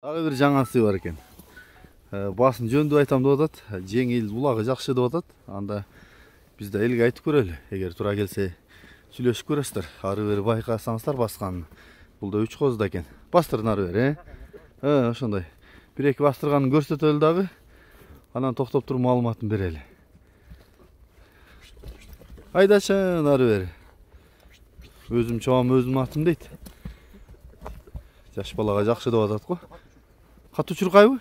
Дагы бир жаңасы бар экен. Басын жөндүп айтам деп атат. Жеңил, булагы жакшы деп атат. Анда биз да элге айтып көрөлү. Эгер туура келсе сүйлөшүп көрөсүздөр. Ары бери байкасаңыздар басканын. Бул да 3 козда экен. Бастырын ары бери, ошондой. Бир-эки бастырганын көрсөтөлү дагы. Анан токтоп туруп маалыматын берели. Айдачын ары бери. Өзүм чоом өзүм атым дейт. Жаш балага жакшы деп атат го. Катуу чуркайбы?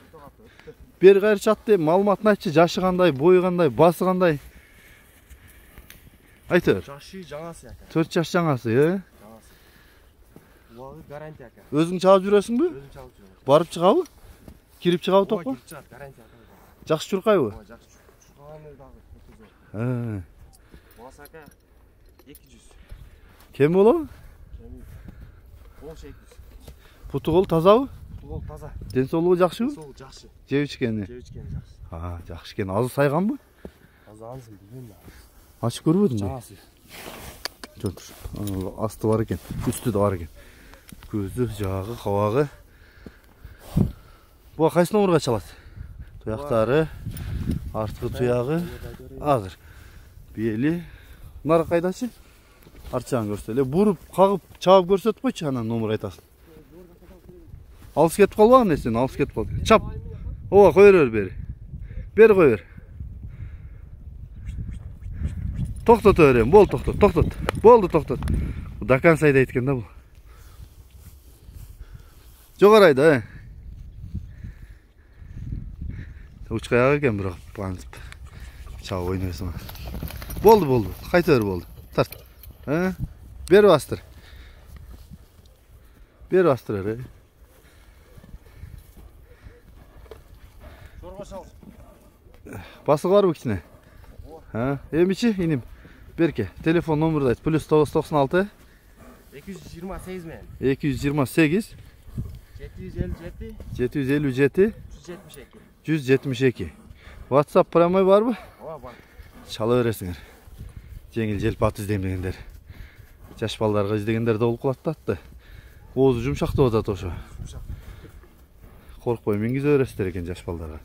Бери кайыр чатты, маалыматын айтчы, жашы кандай, бою кандай, басы кандай? Айтыр. Жашы жаңасы ака. 4 жаш жаңасы, Жаңасы. Булагы гарантия ака. Өзүң чабып жүрөсүңбү? Өзүм чабып жүрөм. Барып чыгабы? Кирип чыгабы токко? Кирип чыгат, гарантия ака. Жакшы чуркайбы? Жакшы чуркаганы дагы. Басы ака 200. Кем болобу? Кол 800. Путу кол тазабы? Кол таза. Ден соолугу жакшыбы? Сол жакшы. Жеп ичкени? Жеп ичкени жакшы. Жакшы экен. Азы сайганбы? Азы ансын билбейм да. Ачып көрбөдүңбү? Жаңасы. Жөн. Асты бар экен, үстү да бар экен. Көзү, жагы, кабагы. Буга кайсы номерге чалат? Туяктары, арткы туягы, азыр. Бели. Нар кайдачы? Арчагын көрсөтөлү. Буруп, кагып, чабып көрсөтүп койчу, анан номер айтасың. Алыс кетип калбаган нерсени, алыс кетип калды. Чап. Ооба, кой бер бери. Бери кой бер. Токтот берем, бол токтот, токтот. Болду токтот. До конца айдайт экен да бул. Жогору айда, Учкай ага экен бирок пантип. Чабып ойнойсуң. Болду. Кайта бер болду. Тарт. Бери бастыр. Бери бастыр бер. Жорго чал. Басыгы барбы кичине? Эмичи, иним. Берке, телефон номерди айт. +996 228 менен. 228 757 757 172. 172. WhatsApp прямой барбы? Ооба бар. Чала бересиңер. Жеңил желп ат издемегендер. Жаш балдарга издегендер да болуп калат да атты. Оозу жумшак деп атат ошо. Коркпой мингизе бересиздер экен жаш балдарга.